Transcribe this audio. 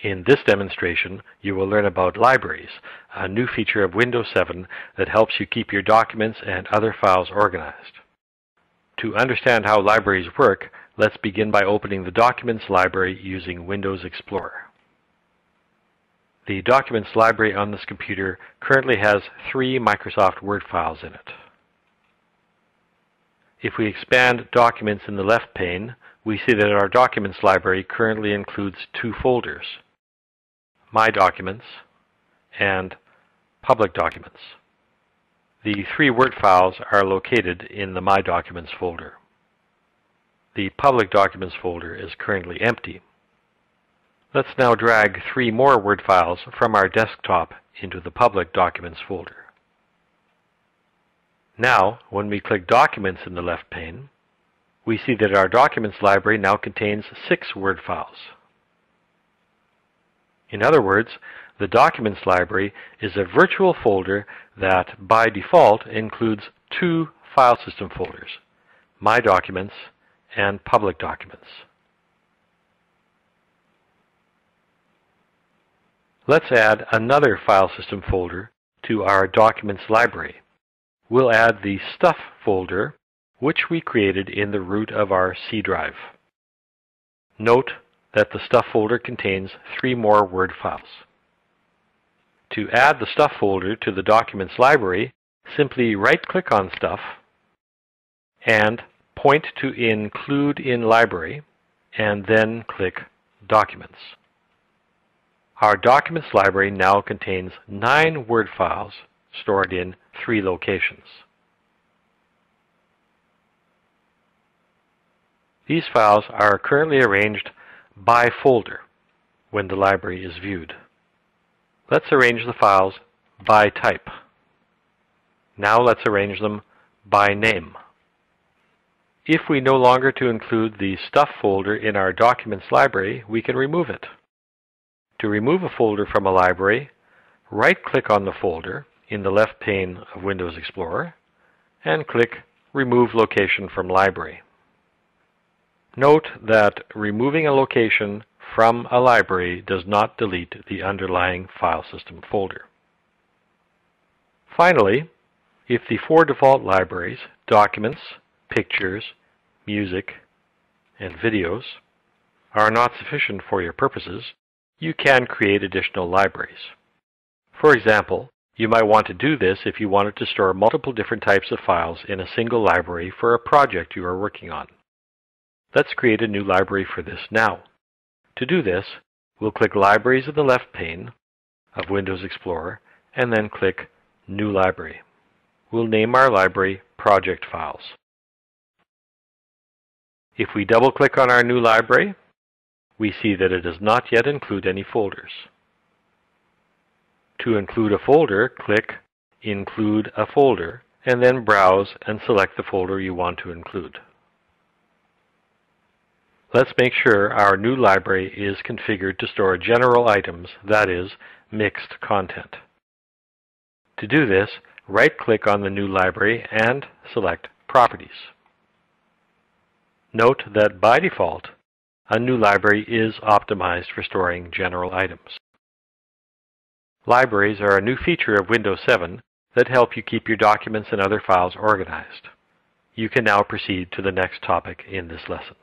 In this demonstration, you will learn about libraries, a new feature of Windows 7 that helps you keep your documents and other files organized. To understand how libraries work, let's begin by opening the Documents library using Windows Explorer. The Documents library on this computer currently has 3 Microsoft Word files in it. If we expand Documents in the left pane, we see that our Documents library currently includes 2 folders: My Documents and Public Documents. The 3 Word files are located in the My Documents folder. The Public Documents folder is currently empty. Let's now drag 3 more Word files from our desktop into the Public Documents folder. Now, when we click Documents in the left pane, we see that our Documents library now contains 6 Word files. In other words, the Documents library is a virtual folder that, by default, includes 2 file system folders: My Documents and Public Documents. Let's add another file system folder to our Documents library. We'll add the Stuff folder, which we created in the root of our C drive. Note that the Stuff folder contains 3 more Word files. To add the Stuff folder to the Documents library, simply right-click on Stuff and point to Include in Library, and then click Documents. Our Documents library now contains 9 Word files stored in 3 locations. These files are currently arranged by folder when the library is viewed. Let's arrange the files by type. Now let's arrange them by name. If we no longer to include the Stuff folder in our Documents library, we can remove it. To remove a folder from a library, right-click on the folder in the left pane of Windows Explorer and click Remove Location from Library. Note that removing a location from a library does not delete the underlying file system folder. Finally, if the 4 default libraries, Documents, Pictures, Music, and Videos, are not sufficient for your purposes, you can create additional libraries. For example, you might want to do this if you wanted to store multiple different types of files in a single library for a project you are working on. Let's create a new library for this now. To do this, we'll click Libraries in the left pane of Windows Explorer and then click New Library. We'll name our library Project Files. If we double-click on our new library, we see that it does not yet include any folders. To include a folder, click Include a Folder and then browse and select the folder you want to include. Let's make sure our new library is configured to store general items, that is, mixed content. To do this, right-click on the new library and select Properties. Note that by default, a new library is optimized for storing general items. Libraries are a new feature of Windows 7 that help you keep your documents and other files organized. You can now proceed to the next topic in this lesson.